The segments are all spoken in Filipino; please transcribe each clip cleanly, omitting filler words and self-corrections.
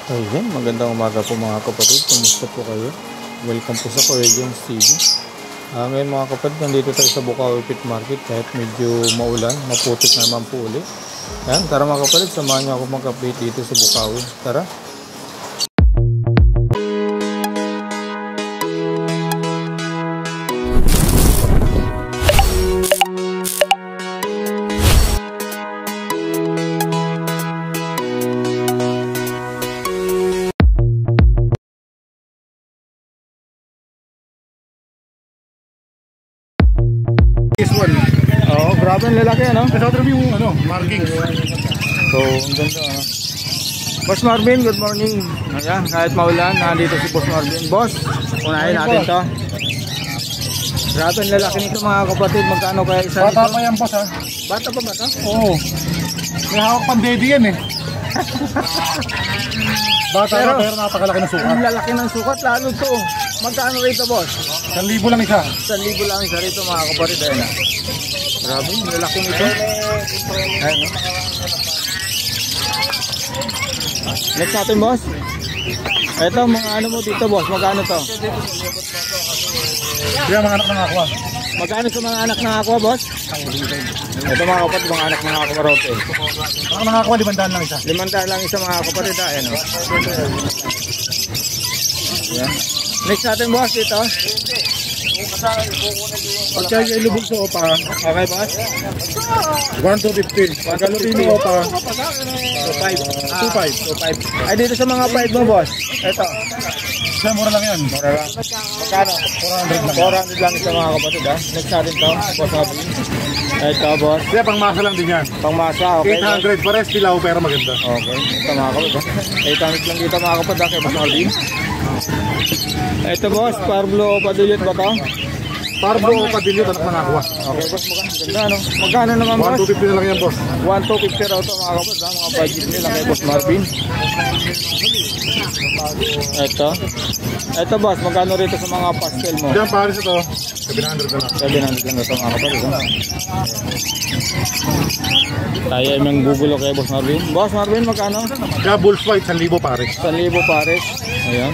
Ayan, magandang umaga po mga kapatid. Kumusta po kayo? Welcome po sa Kuya James TV. Ngayon mga kapatid, nandito tayo sa Bukawi Pit Market kahit medyo maulan, maputik naman po ulit. Ayan, tara mga kapatid, samahan niyo ako mag-update dito sa Bukawi. Tara! This one. Oo, grabe ang lalaki ano? Sa otro yung markings. So, ang ganda ano? Boss Marvin, good morning. Ayan, kahit maulan, nandito si Boss Marvin. Boss, unahin natin to. Grabe ang lalaki nito mga kapatid. Magkano kaya isa nito? Bata pa yan, boss, ha? Bata pa ba ito? Oo. May hawak pang daddy yan, eh. Bata Pero, pa, pero napakalaki ng sukat. Ang lalaki ng sukat, lalo to. Magkano rito, boss? 1,000 lang isa. 1,000 lang isa rito mga kapatid. Ayan na. Grabe, ang lalaki nito. Ayan no? Next natin, boss. Ito, mga ano mo dito, boss. Magkano to? Kaya mga anak ng aqua. Magkano sa mga anak ng aqua, boss? Ito mga kapatid, mga anak ng aqua rote. Anak ng aqua, 500 lang isa. 500 lang isa mga kapatid. Ayan o. Ayan. Next natin, boss, dito. Pagka yung lubog sa opa, Okay, boss? 1,250. Pagka lutino opa, 2.5. 2.5. Ay, dito sa mga 5 mo, boss. Ito. siya mura lang yan. Mura lang. Magkano? 400 lang. 400 lang isa mga kapatid, ha? Next natin to, boss Habi. Ito, boss. Kaya pang masa lang din yan. Pangmasa, okay. 800, pares pilaw pero maganda. Okay, ito mga kapatid, ha? 800 lang dito mga kapatid, ha? Kay boss Habi. Ito, boss. Parblo Padillet ba to? Parbo o padilyot, anak ng aqua. Okay, boss. Maganda, ano? Magkano naman, boss? 1,250 na lang yan, boss. 1,250 raw to mga kapatid, ha? Mga budget nila kay boss Marvin. Ito boss, magkano rito sa mga pastel mo? Diyan, pares ito. 700 na lang. 700 lang ito mga kapatid, ha? Tayo ay manggugulo kay boss Marvin. Boss Marvin, magkano? Kaya bulls white, 1,000 pares. 1,000 pares. Ayan.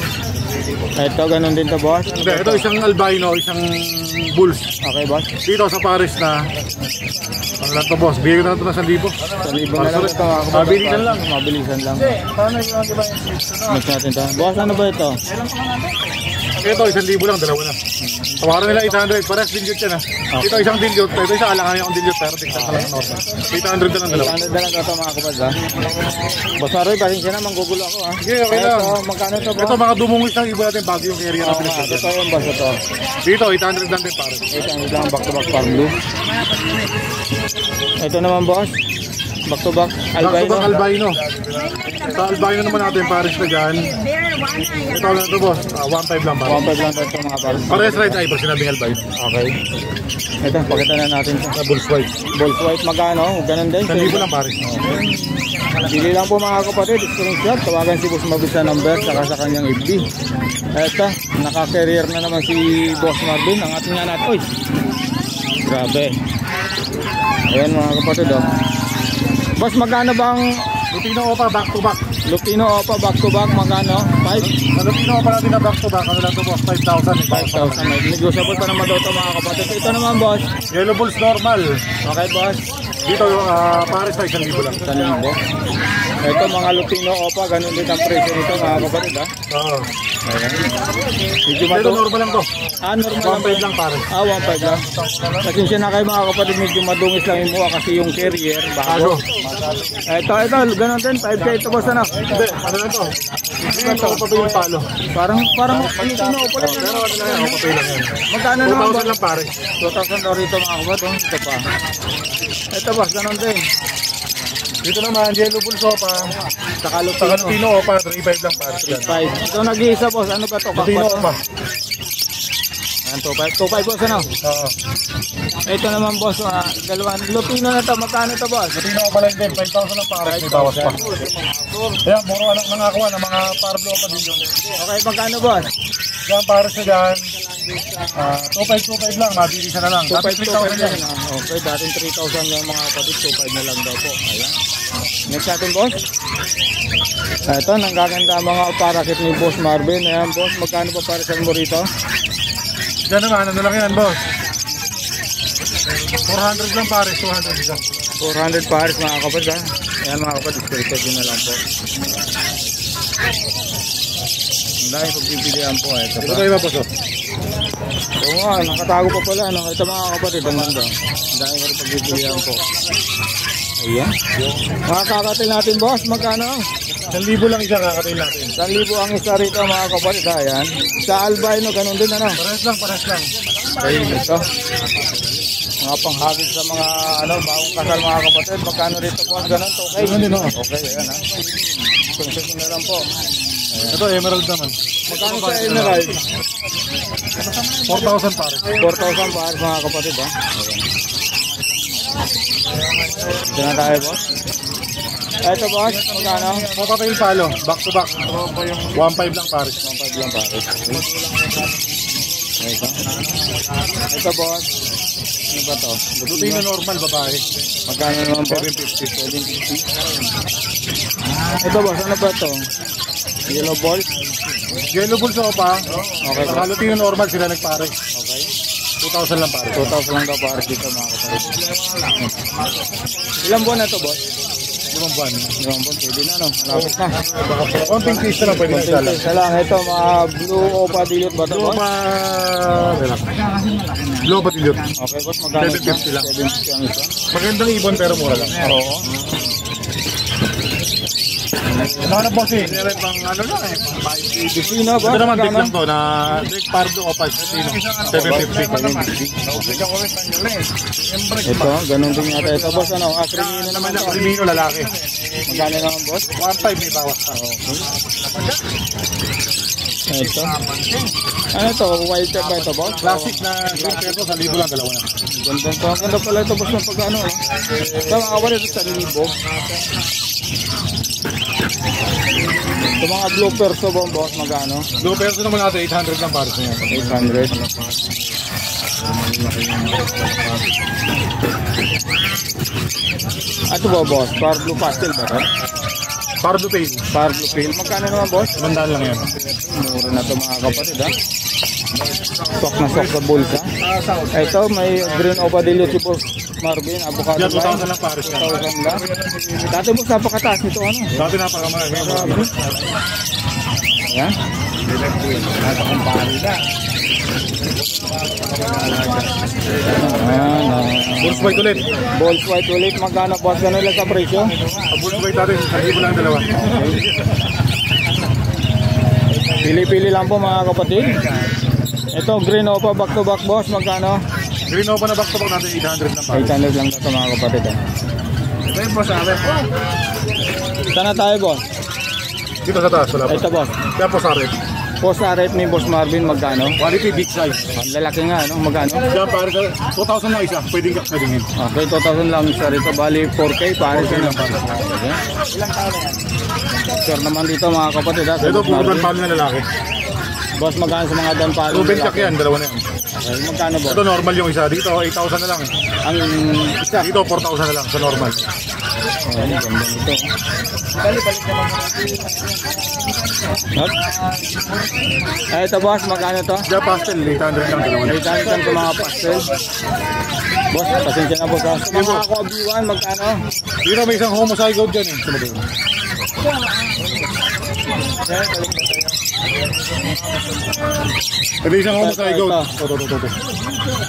Ito, ganun din to boss. Hindi, ito isang albino, isang bulls. Okay boss. Dito sa pares na ano lang to, boss? Bigyan na ito ng 1,000. 1,000 na lang ito mga kapatid. Mabilisan lang. Mabilisan lang. Paano yung iba yung Next natin to. Boss, ano ba ito? ito, 1,000 lang, dalawa na. Tawaran nila 800, pares dilute yan, ha? Ito isang dilute, ito isang alangan yung dilute, pero tignan ka lang ng order. 800 na lang dalawa. 800 na lang ito mga kapatid, ha? Boss Marvin, pasensya na, manggugulo ako, ha? Sige, okay lang. Ito, magkano to boss? Ito mga dumungis ng iba natin bago yung area na Oo nga, pinagsasabi. ito yung boss ito. Dito, 800 lang din pares. 800 lang, back to back farm blue. Ito naman boss, back to back albino. Back albino. Sa albino naman natin, pares na dyan. Ito lang ito, boss. 1,500 lang pares. 1.5 lang ito mga pares. Pares right eye, pag sinabing albino. Okay. Ito, pakita na natin sa Sa bulls white. Bulls white magkano? Ganun din. 1,000 lang pares. Bili lang po mga kapatid, screenshot, tawagan si Boss Marvin sa number saka sa kanyang FB. Ito, naka-carrier na naman si Boss Marvin, ang ating anak. Uy! Grabe. Ayan mga kapatid, oh. Boss, magkano bang Lutino opa, back to back. Lupino Opa back to back, magkano? 5? Sa Lutino opa natin na back to back, ano lang ito, boss? 5,000. 5,000. May negotiable pa naman daw ito mga kapatid. Ito naman boss. Yellow bulls normal. Okay boss. Dito yung pares na 1,000 lang. 1,000. Ito mga Lupino Opa, ganun din ang presyo nito mga kapatid, ha? Oo. Ayan. Medyo Dito matu... normal lang to. Normal 1,500 lang pares. 1.5 lang. Pasensya na kayo mga kapatid, medyo madungis lang yung mukha kasi yung carrier bago. Ito, ganun din, 5K ito boss ano? Hindi, ano lang to? Hindi to, pa yung palo. Parang Lupino Opa lang. Pero ano lang yan, okay lang yan. Magkano naman 2,000 boss? lang pares. 2,000 daw rito mga kapatid, oh. Ito pa. Ito boss, ganun din. Dito naman, yellow bulls opa. Saka Saka Lupino. Lutino opa, 3,500 lang pares. 5. Ito nag-iisa boss, ano ba ito? Lutino opa. Ayan, 2.5 boss ano? Oo. Ito naman boss, dalawang Lupino na to, magkano to boss? Lutino opa lang din, 5,000 lang pares. May bawas pa. Kaya, puro anak ng aqua ng mga parlo opa din yun. Okay, magkano boss? Diyan pares na dyan. 2,525 lang, mabilisan na lang. 2.5 3,000 yan. Okay, dating 3,000 yung mga kapatid, 2.5 na lang daw po. Ayan. Next natin, boss. Ito, nanggaganda mga parakit ni Boss Marvin. Ayan, boss, magkano pa para sa mo rito? Yan naman, ano lang yan, boss? 400 lang pares, 200 isa. 400 pares mga kapatid, ha. Ayan mga kapatid, discretion na lang po. Ang dahil pagpipilihan po. Ito Ito pa. tayo ba, boss? Oo nga, nakatago pa pala. No? Ito mga kapatid, ang ganda. Ang dahil pa rin pagpipilihan po. Ayan. Mga kakatil natin, boss, magkano? 1,000 lang isa kakatayin natin. 1,000 ang isa rito mga kapatid. Ayan. Sa albino, ganun din ano. Pares lang, pares lang. Ayun ito. Mga panghagis sa mga bagong kasal mga kapatid. Magkano rito po? Ganun to. Okay. Ganun din, no? Okay, ayan ha. Konsesyon na lang po. Ayan. Ito, emerald naman. Magkano sa emerald? 4,000 pares. 4,000 pares mga kapatid ha. Ayan. Ito na tayo boss. Ito boss, magkano? Papatail palo, back to back. 1,500 lang pares. 1,500 lang pares. Ito. Ito boss. Ano ba to? Lutuin na normal, babae. Magkano naman boss? 750. 750. Ito boss, ano ba to? Yellow ball? Yellow bull sa pa. Okay boss. Lutuin na normal, sila nagpare. Okay. 2,000 lang pares. 2,000 lang daw pares dito mga kapatid. Ilang buwan na to boss? 5 buwan. 5 buwan, pwede na no? Malapit na. Konting fish na lang, pwede na isa lang. Isa lang. Ito mga blue opa dilute ba ito Blue boss? pa... Blue pa dilute. Okay boss, magkano ito? 750 lang. 750 ang isa. Magandang ibon pero mura lang. Oo. Ano na boss eh? Meron pang ano lang eh. Sino ba? Ito naman Magkano? big lang to na Drake Pardo o 750. Ito, ganun din yata. Ito boss, ano? Akrimino naman ito. Primino lalaki. Magkano naman boss? 1,500 may bawas pa. Ito. Ano ito? White cap ba ito boss? Classic na green peso, 1,000 lang, dalawa na. Ganda to. Ganda pala ito boss ng pagkano. Ito mga kawalit ito sa libo. Ito mga blue perso ba boss? Magkano? Blue peso naman natin, 800 lang pares na yan. 800. Ito ba boss? Par blue pastel ba ito? Pardo pale. Par blue pale. Magkano naman boss? 1,000 lang yan. Mura na ito mga kapatid ha. Sok na sok sa bulsa. Ito may green opadillo si Boss Marvin. Avocado Yan, 2,000 lang pares yan. 2,000 lang. Dati boss napakataas nito ano. Dati napakamahal. Ayan. Bulls white ulit. Balls white ulit. Magkano boss? Gano'n lang sa presyo? Bulls white natin, 1,000 lang dalawa. Pili-pili lang po mga kapatid. Ito green opa back to back boss. Magkano? Green Nova na back to back natin, 800 lang pares. 800 lang ito mga kapatid. Ito yung boss natin. Saan na tayo boss? Dito sa taas, wala pa. Ito boss. Kaya po sa red. Post na rate ni Boss Marvin magkano? Quality big size. Ang lalaki nga no? Magkano? Diyan pares, 2,000 lang isa. Pwedeng yun. Okay, 2,000 lang isa rito. Bali 4K pares yun. lang pares. Okay. Sure naman dito mga kapatid ha. Ito, puro dan palo na lalaki. Boss, magkano sa mga dan palo? Ruben Jack yan, dalawa na yan. Okay, magkano boss? Ito normal yung isa. Dito, 8,000 na lang. Ang isa. Dito, 4,000 na lang sa normal. Okay, ganda nito. Balik-balik naman. Hop. Ito boss, magkano to? Diyan pastel, 800 lang dalawa na. 800 lang sa mga pastel. Boss, pasensya na boss ha. Sa mga ako B1, magkano? Dito may isang homozygote dyan eh. Sumunod. Ito isang homozygote. Ito.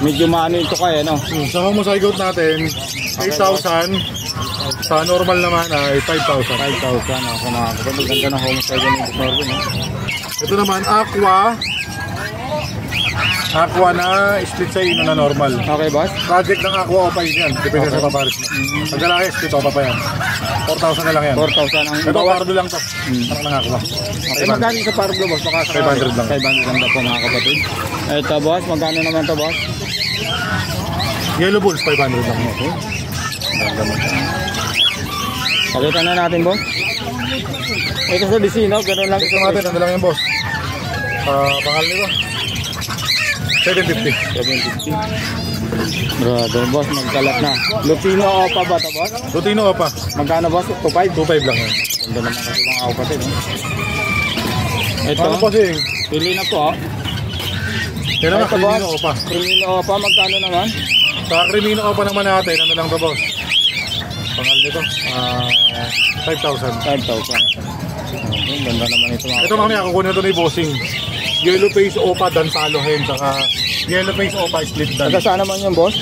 Medyo maano ito kaya no? Sa homozygote natin, 8,000. Sa normal naman ay 5,000. 5,000 ako nakakapag. Ganda ng home side ng Boss Marvin. Ito naman, aqua. Aqua na split sa ino na normal. Okay boss? Project ng aqua o pa yan. Depende sa paparis mo. Pag lalaki, split o pa yan. 4,000 na lang yan. 4,000 ang Ito, pardo lang to. Parang ng aqua. Okay, magkano sa Pardo boss? Baka 500 lang. 500 lang daw po mga kapatid. Ito boss, magkano naman to boss? Yellow bulls, 500 lang. Okay. Ganda mo. Pakita na natin boss. Ito sa Disino, gano'n lang. Ito natin, ano lang yan boss. Pangalan nito. 750. 750. Grabe, boss, magkalat na. Lutino Opa ba ito, boss? Lutino pa. Magkano, boss? 2.5? 2.5 lang yan. Ganda naman kasi mga kapatid, no? Ito, Ano bossing? pili na po, oh. Yan naman, Ito, boss. Crimino pa. Crimino Opa, magkano naman? Sa Crimino pa naman natin, ano lang to boss? Pangal nito, 5,000. 5,000. Okay, ganda naman ito, mga Ito mamaya, kukunin ito ni bossing. Yellow face opa, dan palo hen, saka yellow face opa, split dan. Taga saan naman yung boss?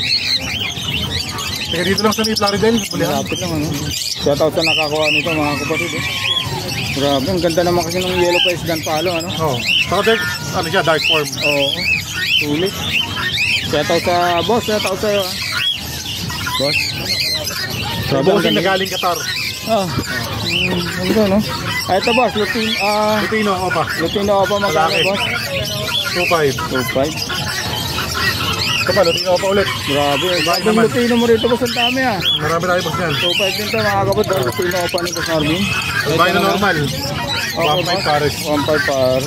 Kaya dito lang sa may Plaridel, bulihan. Malapit lang, ano? Shoutout sa nakakuha nito, mga kapatid, eh. Grabe, ang ganda naman kasi ng yellow face dan palo, ano? Oo. Saka ano siya, dark form. Oo, sulit. Shoutout sa boss, shoutout sa'yo, ah. Boss. Sa bossing na galing Qatar. Ah, ano, no? Ah, ito, boss, Lutino opa, Lutino Opa, magkano, Lalaki. boss? 2.5. 2.5. Ito pa, Lutino opa ulit. Grabe, Bakit yung naman? Lutino mo rito, boss, ang dami, ah. Marami tayo boss yan. 2.5 din to, mga kapatid, Lutino Opa ni Boss Marvin. Bahay na normal. Okay, 1.5 pares. 1.5 par.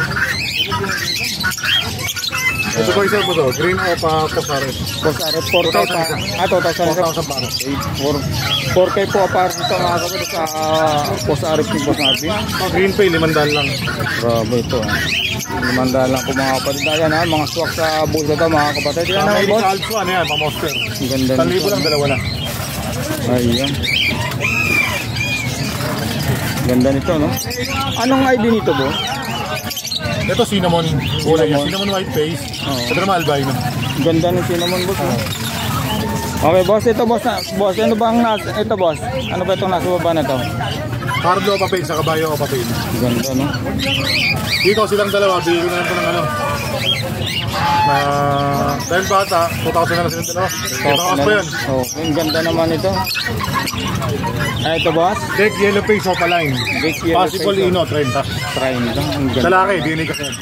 Ito ko isa po to, green opa, Posares. Boss Aret, 4K pa. 2,000 isa. 4,000 pares. 4K po par dito, mga kapatid, sa Boss Aret ni Boss Marvin. Green pay, 500 lang. Grabe ito, ah. 500 lang po, mga kapatid. Ayan, ha, mga swak sa bulsa to, mga kapatid. Yan, May boss. sa Alpha, ano yan, pa-monster. Ang ganda 1,000 lang, dalawa na. Ayan. Ganda nito, no? Anong ID nito, boss? Ito cinnamon, kulay yan. Cinnamon. Cinnamon white face. Oo. Ito naman albino. Ganda ng cinnamon, boss, no? Okay, boss, ito, boss. Boss, ano bang ito, boss? Ano ba itong nasa baba na to? Carlo opa face, sa kabayo opa face. Ganda, no? Dito silang dalawa, bigyan ko na lang po ng ano. Dahil bata, 2,000 na lang silang dalawa. Ito kas pa yan. Oh, ang ganda naman ito. Ay, ito, boss. Deck yellow face opa line. Big yellow Possible face, ino, 30. Try nito. Ang ganda. Lalaki, DNA kasi yan.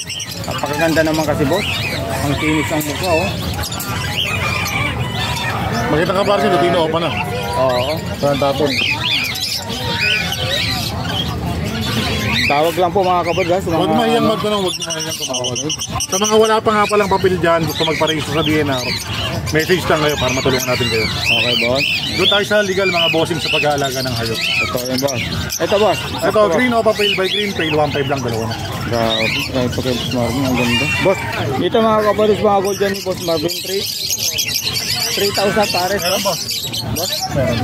Napakaganda naman kasi, boss. Ang kinis ang mukha, oh. Makita ka parang Lutino opa na. Oo. Saan tapon? Tawag lang po, mga kapatid, guys. Huwag mahiyang magtanong, huwag mahiyang tumawag. Sa mga wala pa nga palang papel dyan, gusto magparehistro sa DNR, message lang kayo para matulungan natin kayo. Okay, boss. Doon tayo sa legal mga bossing sa pag-aalaga ng hayop. Ito, yun, boss. Ito, boss. Ito, green opa pail by green pail, 1.5 lang, dalawa na. Grabe. Ay, ito kay Boss Marvin. Ang ganda. Boss, dito, mga kapatid, mga gold dyan ni Boss Marvin. 3,000 pares, Meron boss. boss? Boss? Meron.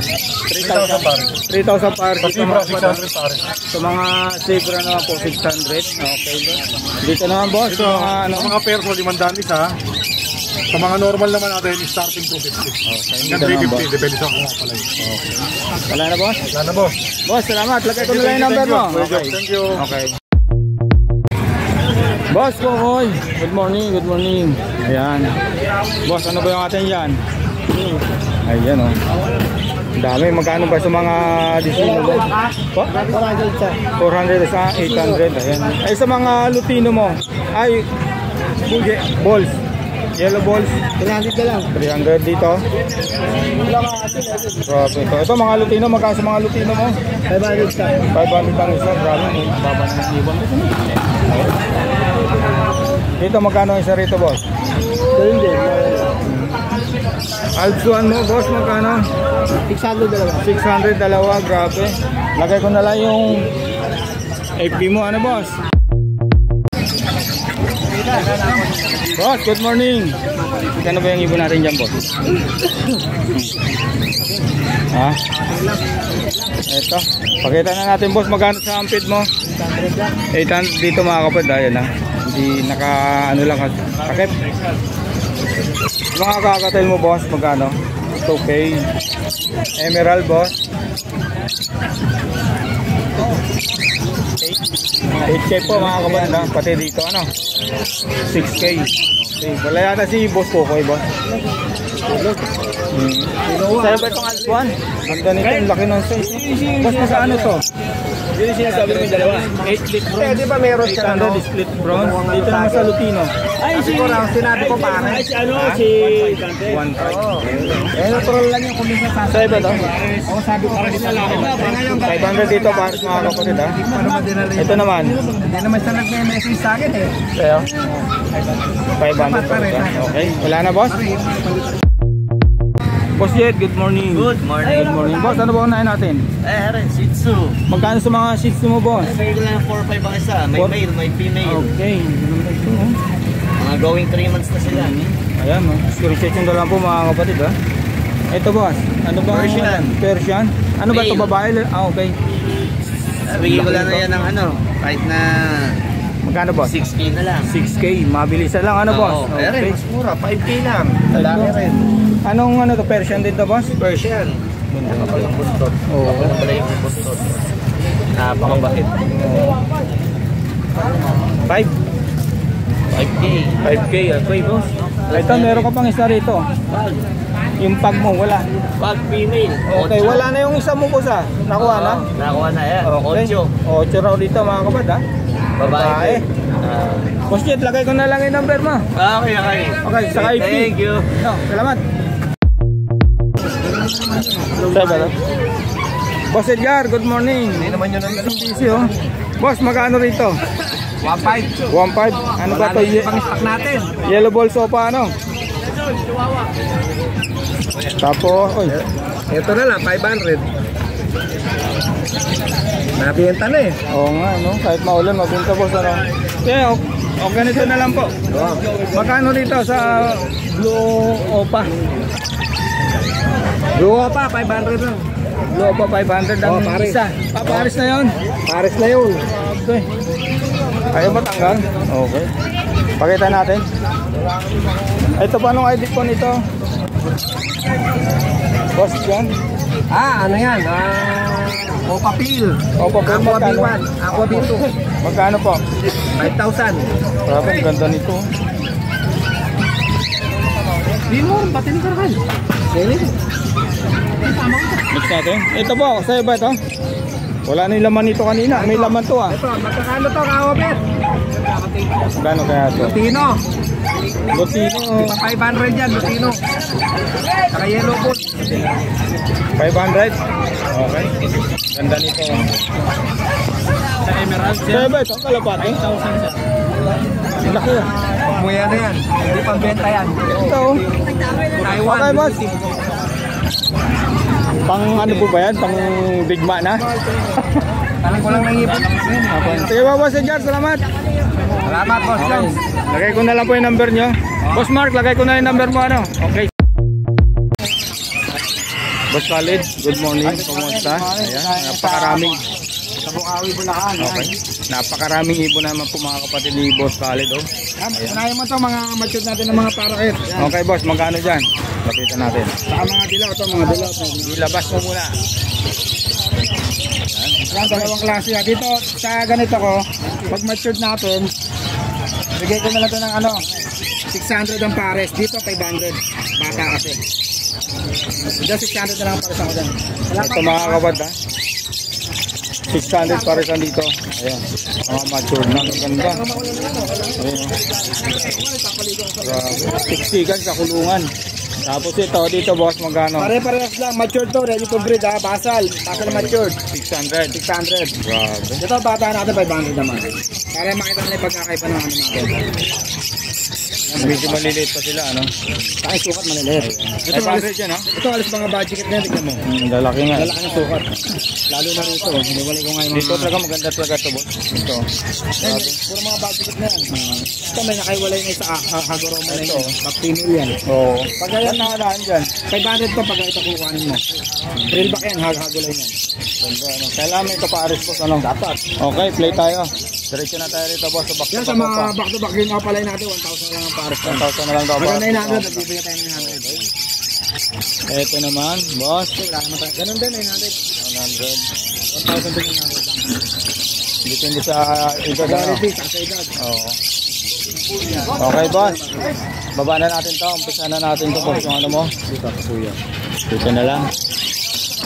3,000 pares. 3,000 pares. Kasi Dito, bro, mga kapatid. 600 pares. Sa mga zebra naman po, 600. Okay, boss. Dito naman, boss. Ito, Sa mga, ano, sa mga pairs mo, 500 isa. Sa mga normal naman natin, starting 250. Hanggang Dito naman, 350, depende sa kung kapalay. wala na, boss. Wala na boss. Boss, salamat. Lagay ko na lang yung number mo. Okay. Thank you. Okay. Boss Kokoy, good morning, good morning. Ayan. Boss, ano ba yung atin yan? Ayan, oh. Ang dami, magkano ba sa mga disino mo? 400 sa 800, ayan. Ay, sa mga Lutino mo, ay, balls. Yellow balls. 300 na lang. 300 dito. Grabe ito. Ito mga Lutino, magkano sa mga Lutino mo? 500 ka. 500 ang isa, grabe. Baba na ng ibon. Dito magkano ang isa rito, boss? Ganun din. Alpsuan mo, boss, magkano? 600 na lang. 600, dalawa, grabe. Lagay ko na lang yung FB mo, ano, boss? Boss, good morning. Kano ba yung ibon natin dyan, boss? Ha? Ito. Pakita na natin, boss, magkano sa ampid mo? 800 dito, mga kapatid. Ayan, ha. Hindi naka, ano lang, takip. Mga kakatil mo, boss, magkano? 2K. Emerald, boss. 8K po, mga kapatid, ha? Pati dito, ano? 6K. Okay. Wala yata si boss Kokoy, boss. Sa'yo ba itong Alpsuan? Ang ganito, ang laki ng size. Boss, nasa ano to? Yun yung sinasabi mo yung dalawa. 8 split bronze. Eh, di ba meron siya, 800 ano? split bronze. Dito naman sa Lutino. Ay, sinabi ko pare. Si ano, si Dante. 1.5. Eh, natural lang yung kumisa sa Sa'yo ba ito? Oo, sabi ko pare sa laki. 500 dito para sa mga kapatid, ha? Ito naman. Hindi naman siya nag-message sa akin eh. Sa'yo? 500 pa rin. Okay. Wala na, boss? Boss Jet, good morning. Good morning. Good morning. Boss, ano ba unahin natin? Shih Tzu. Magkano sa mga Shih Tzu mo, boss? May lang 4-5 ang isa. May Four? male, may female. Okay. Ito, oh. Mga going 3 months na sila. Ayan, oh. Screenshot yung lang po mga kapatid, ha? Ito, boss. Ano ba? Persian. Persian? Ano ba ito, Male. babae? Okay. Bigyan ko lang na yan ng ano, kahit na Magkano, boss? 6K na lang. 6K. Mabilisan lang, ano, boss? Oo, pero mas mura, 5K lang. Lalaki rin. Anong ano to? Persian din to, boss? Persian. Kapal ng bustot. Oo. Kapal pala yung bustot. Napakabakit. 5. 5K. 5K, okay, boss. Ito, meron ka pang isa rito. Yung pag mo, wala. Pag female. Okay, wala na yung isa mo, boss, ha? Nakuha na? Nakuha na yan. Okay. 8. 8 raw dito, mga kapad, ha? Babae. Boss Jet, lagay ko na lang yung number mo. Okay, okay. Okay, sa IP. Thank you. No, salamat. Sabi, Boss Edgar, good morning. Hindi naman yun ang Busy, oh. Boss, magkano rito? 1.5. 1.5. Ano ba to? Pang-stock natin. Yellow ball sofa, ano? Tapos, oy. Ito na lang, 500. Nabiyenta na eh. Oo nga, no? Kahit maulan, mabinta, boss, ano? Kaya, o ganito na lang po. Magkano rito sa Blue Opa? Luwa pa, 500 lang. Blue Opa 500 ang Paris. isa. Paris na yun. Pares na yun. Okay. Ayaw ba tanggal? Okay. Pakita natin. Ito pa nung ID po nito. Boss dyan. Ano yan? Opa Peel. Opo, pero Aqua magkano? B1. Aqua B2. Magkano po? 5,000. Grabe, ang ganda nito. Di mo, pati ni Karakal. Sige. Mix natin. Ito po, sa'yo ba ito? Wala na yung laman nito kanina. May laman to, ah. Ito, magkakano to, Kawabet? Magkano kaya ito? Lutino. Lutino. 500 yan, Lutino. Saka yellow boot. 500. Okay. Ganda nito. Sa Emerald Sa'yo ba ito? Kalapate? 5,000. Laki, ah. Muya na yan. Hindi pang benta yan. Ito, oh. Taiwan. Okay, boss. Pang ano po ba yan? Pang bigma na? Talang ko lang nangipon. Sige ba, Boss Edgar? Salamat. Salamat, boss. Okay. Lagay ko na lang po yung number nyo. Boss Mark, lagay ko na yung number mo. Ano? Okay. Boss Khalid, good morning. Kumusta? Ayan, napakaraming. Sa Bukawi, Bulacan. Okay. Napakaraming ibon naman po mga kapatid ni Boss Khalid. Oh. Unahin mo ito, mga mature natin ng mga parakit. Okay, boss, magkano dyan? Lapitan natin. Saka mga dilaw, ito mga dilaw. Ilabas mo muna. Yan, dalawang klase. Dito, sa ganito ko, pag matured natin, bigay ko na lang ito ng 600 ang pares. Dito, 500. Bata kasi. Dito, 600 na lang ang pares ako dyan. Ito mga kapatid, ha? 600 para sa dito. Ayan. Mga matured na. Ang ganda. Ayan, oh. 60 kan sa kulungan. Tapos ito, dito boss, magkano? Pare-parehas lang. Matured to, ready to breed ha. Basal. Basal matured. 600. 600. Grabe. Ito, bata natin, 500 naman. Para makita nila yung pagkakaiba ng ano natin. Medyo maliliit pa sila, ano? Saka sukat maliliit. Ito, 500 yan, ha? ito alis mga budget na, tignan mo. Lalaki nga. Lalaki ng sukat. Lalo na rito. Hiniwalay ko nga yung Dito talaga maganda talaga ito, boss. Ito. Yan, puro mga budget na yan. Ito may nakaiwalay na isa hagoro mo na Ito. yun. Pag-female yan. Oo. Pag ganyan, Nakalaan dyan. 500 to pag ito kukuhanin mo. Real back yan, hagulay yan. Ganda, ano? Kailangan may kapares, boss, ano? Dapat. Okay, play tayo. Diretso na tayo rito, boss. Sa back Yan to sa back mga pa. back-to-back green appalay natin, 1,000 lang ang pares. 1,000 na lang daw, Pag boss. 900, nagbibigay tayo ng 900. Ito naman, boss. Wala naman tayo. Ganun din, 900. 100. 1,000 din 900. Depende sa edad, ano? Quality, sa edad. Oo. Okay, boss. Baba na natin to. Umpisa na natin to, boss. Yung ano mo? Dito, kasuya. Dito na lang.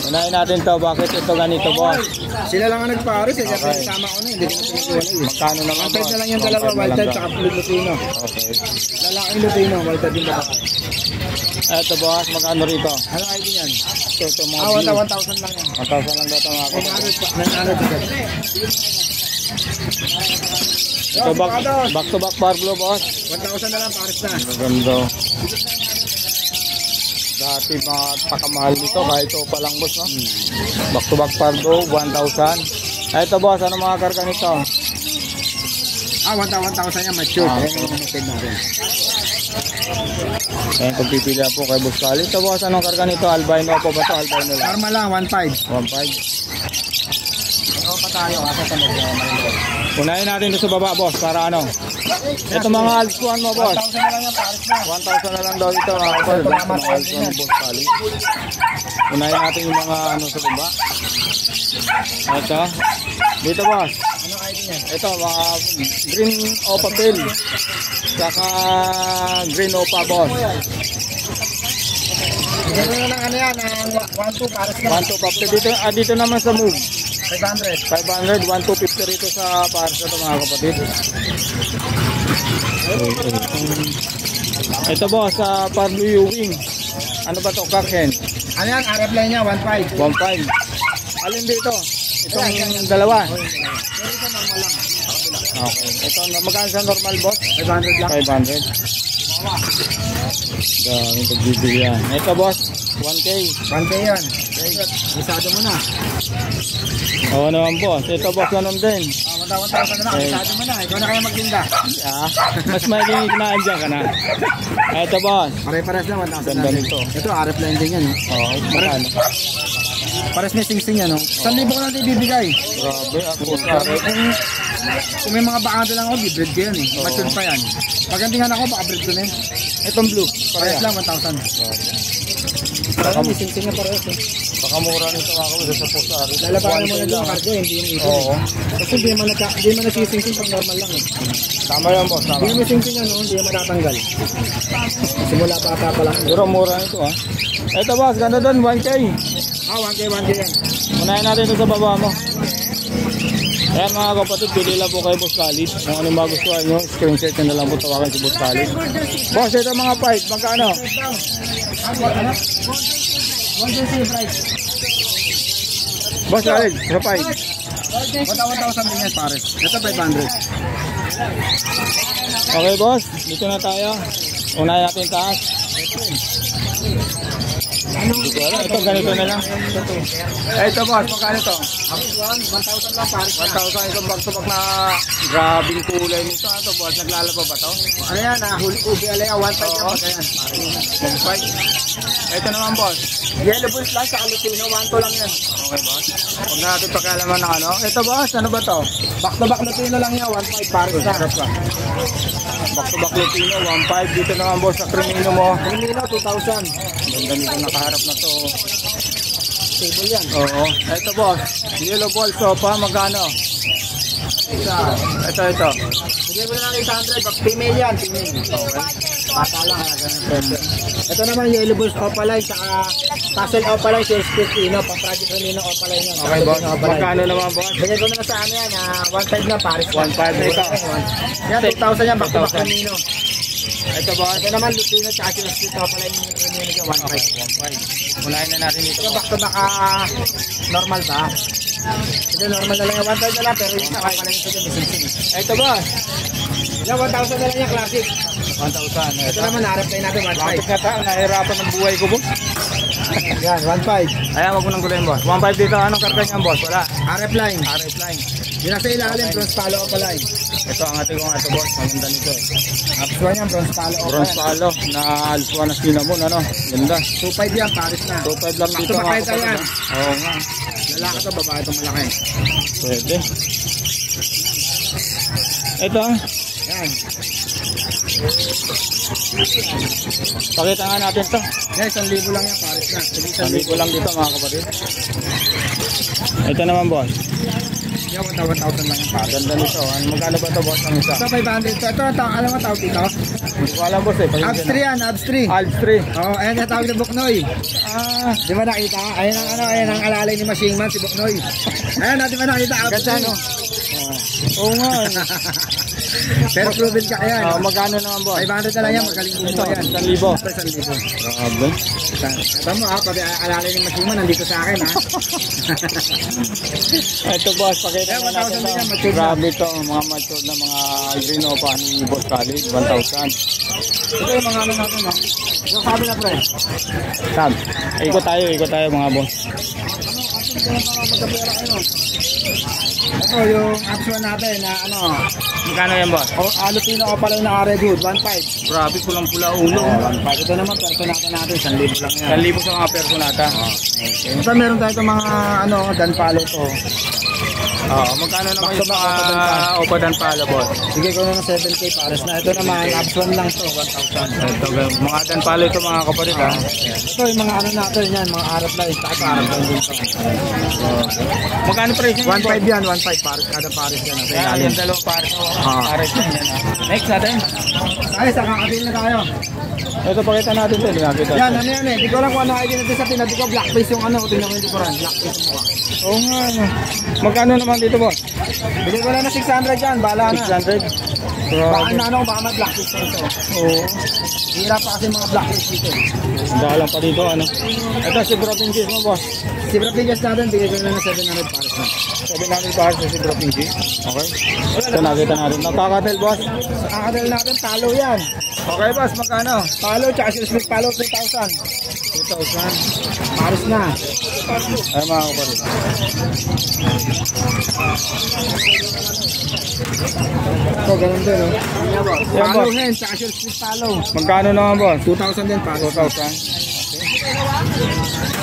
Unahin natin to. Bakit ito ganito, boss? Sila lang ang nagpares, eh. Kasi Okay. kasama ko na, hindi ko na pinag-iwalay. Magkano naman, Ang type boss? na lang yung dalawa, wild type tsaka Lutino. Okay. Lalaking Lutino, wild type yung dalawa. Ito, boss. Magkano rito? Ano ID yan? Ito, mga Ah, view. 1,000 lang yan. 1,000 lang daw ito, mga kapatid. 900 pa. 900 pa. Ito, back to back Parblo, boss. 1,000 na lang, pares na. Maganda. Pakamahal nito kahit ito pa lang boss, no? Back to back pardo, 1,000. Ito boss, ano mga karga nito? 1,000 yan, mature. Ayan yung message natin. Ayan, pagpipila po kay Boss Kali. Ito boss, anong karga nito? Albino po ba ito? Albino lang. Normal lang, 1,500. 1,500. Ito pa tayo, kasi sa mga Unahin natin ito sa baba boss, para ano? Ito mga alskuan mo boss. 1,000 na lang yan, pares na. 1,000 na lang daw ito mga kapal. Ito mga alskuan ni Boss Kali. Unahin natin yung mga ano sa baba. Ito. Dito boss. Ano ID niya? Ito mga green opa pill. Saka green opa boss. Gano'n na lang ano yan, 1,200 pares na. 1,250 dito naman sa move. 500. 500, 1,250 rito sa parsa ito mga kapatid. Ito boss, sa Parlo Ewing. Ano ba to? Kakhen. Ano yan, RF line niya, 1,500. 1,500. Alin dito? Itong dalawa. Okay. Ito, magkano sa normal boss? 500 lang. 500. Daming pagbibili yan. Ito boss, 1K. 1K yan. Isado mo na. Oo naman boss. Ito boss, ganun din. 1,000 na lang, isado mo na. Ikaw na kaya magtinda. Mas magiging kinain dyan ka na. Ito boss. Pare-pares lang, 1,000 Ganda na. nito. Ito, RF line din yan. Oo, magkano? Pares may sing-sing yan. 1,000 ko lang ibibigay. Grabe, ako sa Kung may mga bakante lang ako, bibreed ko yan eh. Mature pa yan. Pagandingan ako, baka breed ko na yun. Itong blue. Pares lang, 1,000. Parang may sing-sing na pares eh. Pakamura nito mga kawin sa posari. Lalabanan mo na din yung cargo, hindi yung ipon. Oo. Kasi hindi mo nasising-sing pag normal lang eh. Tama yan boss, tama. Hindi mo sing-sing ano, hindi mo matatanggal. Simula bata pa lang. Pero mura nito ha. Ito boss, ganda doon, 1K. 1K yan. Unahin natin ito sa baba mo. Ayan mga kapatid, pili lang po kay Boss Khalid. Kung ano magustuhan nyo, screenshot nyo na lang po tawagan si Boss Khalid. Boss, ito mga pipe, magkano? Boss Khalid, sa pipe. 1,000 din yan pares. Ito 500. Okay boss, dito na tayo. Unahin natin taas. Hindi ko alam. Ito ganito na lang. Ito boss, magkano ito? 1,000 lang pares. 1,000 itong back-to-back na grabing kulay nito. Ano to boss, naglalaba ba to? Ano yan, ubi alaya, 1,500 yan. Pagka yan. 1,500. Ito naman boss. Yellow bulls lang sa Alutino, 1,200 lang yan. Okay boss. Huwag na natin pagkalaman ng ano. Ito boss, ano ba to? Back to back Lutino lang yan, 1,500 pares na. Back-to-back Lutino, 1,500. Dito naman boss sa Crimino mo. Crimino, 2,000. Ganda nito nakaharap na to. Stable yan. Oo. Ito boss, yellow ball sofa, magkano? Ito. Bigyan ko na lang 800, female yan, female. Bata lang, ganun presyo. Ito naman yellow bulls opaline, saka tassel opaline, sales Crimino, pang Project Crimino opaline yan. Okay boss, magkano naman boss? Bigyan ko na lang sa ano yan, 1,500 na pares. 1,500 na ito. Yan, 2,000 yan, back to back Crimino. Ito boss, Ito naman Lutino, saka sales opaline yung Crimino dyan, 1,500. unahin na natin ito. Ito back to back normal ba? Ito normal na lang yung 1,500 na lang, pero yung saka pala nito dyan, may sing-sing. Ito boss, Yan, 1,000 na lang yung classic. 1,000. Ito naman, harap tayo natin, Bakit 1,500. na tayo, nahirapan ng buhay ko boss. Yan, 1,500. Ayan, wag mo nang gulayin boss. 1,500 dito, anong karga niyan boss? Wala. RF line. RF line. Yung nasa ilalim, bronze palo o line. Ito ang ating kong ito boss, maganda nito eh. Upswan yan, bronze palo o Bronze palo na alpha na cinnamon, ano? Ganda. 2,500 yan, pares na. 2,500 lang dito. Back to back mga tayo yan. kapatid. Oo nga. Lalaki to, babae itong malaki. Pwede. Ito. Yan. Pakita nga natin to. Yan, 1,000 lang yan, pares na. Sige, Sabi ko lang dito mga kapatid. Ito naman boss. Yan, 1,000 lang yung pares. Ganda nito. Ano, magkano ba ito boss ang isa? Ito, 500. Ito, alam mo tawag dito? Hindi ko alam boss eh. Abs 3 yan, Abs 3. Alps 3. Oo, ayan yung tawag ni Buknoy. Di ba nakita? Ayan ang ayan ang alalay ni Machine Man, si Buknoy. Ayan, di ba nakita? Abs 3. Ganda no? Oo nga. Pero proven ka yan. Magkano naman boss? 500 na lang yan, magaling Ito, mo yan. 1,000. 1,000. Grabe. Ito mo ha, pati alala ng machine nandito sa akin ha. Ito boss, pakita mo natin 1,000 din yan, to. matured na. Grabe to, mga matured na mga green opa ni Boss Khalid, 1,000. Ito yung mga ano natin ha. Yung sabi na pre. Tab, ikot tayo mga boss. Ito yung action natin na ano. Magkano yan boss? Alupino o pala na red hood, 1.5. Grabe, pulang-pula ulo. 1.5. Ito naman, personata natin, 1,000 lang yan. 1,000 sa mga personata. Ito meron tayo itong mga ano, dan palo to. Magkano naman yung mga opa dan pala boss? Sige ko na ng 7K pares na. Ito naman, option lang to, 1,000. Ito, mga dan pala ito mga kapatid ha. Ito yung mga ano natin yan, mga Arab light, saka Arab light din to. Magkano presyo? 1.5 yan, 1.5 pares, kada pares yan. Ito Kaya yung dalawang pares. Pares yan yan ha. Next natin. Ay, sa kakabil na tayo. Ito pakita natin ito. Nakita. Yan, ano yan eh. Di ko lang kung ano ID natin sa pinag ko. Blackface yung ano. Tingnan mo yung likuran. Blackface yung mukha. Oo nga ano. Magkano naman dito boss? Bili ko lang na 600 yan. Bahala na. 600. Baka Grabe. na ano, baka may blackface na ito. Oo. Hira pa kasi mga blackface dito. Dalang pa dito ano. Ito si Bro Pinches mo boss. Si Brapingas natin, bigay ko lang na 700 pares na. 700 pares si Bro Pinches. Okay. Ito nakita natin. Nakakatel boss. Sa kakadal natin, talo yan. Okay boss, magkano? Palo, tsaka si split palo, 3,000. 2,000. Pares na. Ay mga kapatid. Ito, ganun din, oh. Yan Palo boss. hen, tsaka si split palo. Magkano naman boss? 2,000 din, pares. 2,000.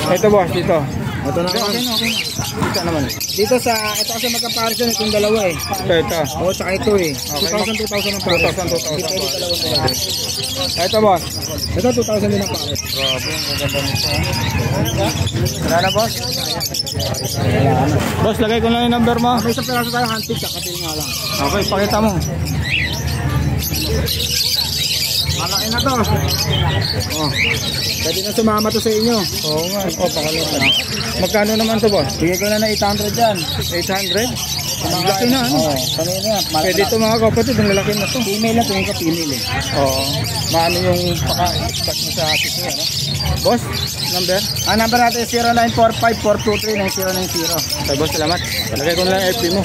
Ito boss, dito. Ito na Okay, okay. Dito naman. Dito sa, ito kasi magka-pares yan, itong dalawa eh. Ito. Oo, tsaka ito eh. Okay. 2,000 ang pares. 2,000. Dito yung dalawang dalawa. Ito boss. Ito, 2,000 din ang pares. Grabe, ang gaganda nito. Wala na boss? Boss, lagay ko lang yung number mo. May isang peraso tayo, handpick, kakatil nga lang. Okay, pakita mo. Malaki na to. Oh. Pwede na sumama to sa inyo. Oo nga. Pakalawa na. Magkano naman to boss? Bigay ko na 800 dyan. 800? Ang laki na ano? Oo, kanina yan. Pwede ito mga kapatid, ang lalaki na to. Female na, tingin ko female eh. Oo. Maano yung paka-start mo sa atis mo, ano? Boss, number? Ang number natin is 0945-423-9090. Okay boss, salamat. Lagay ko na lang FB mo.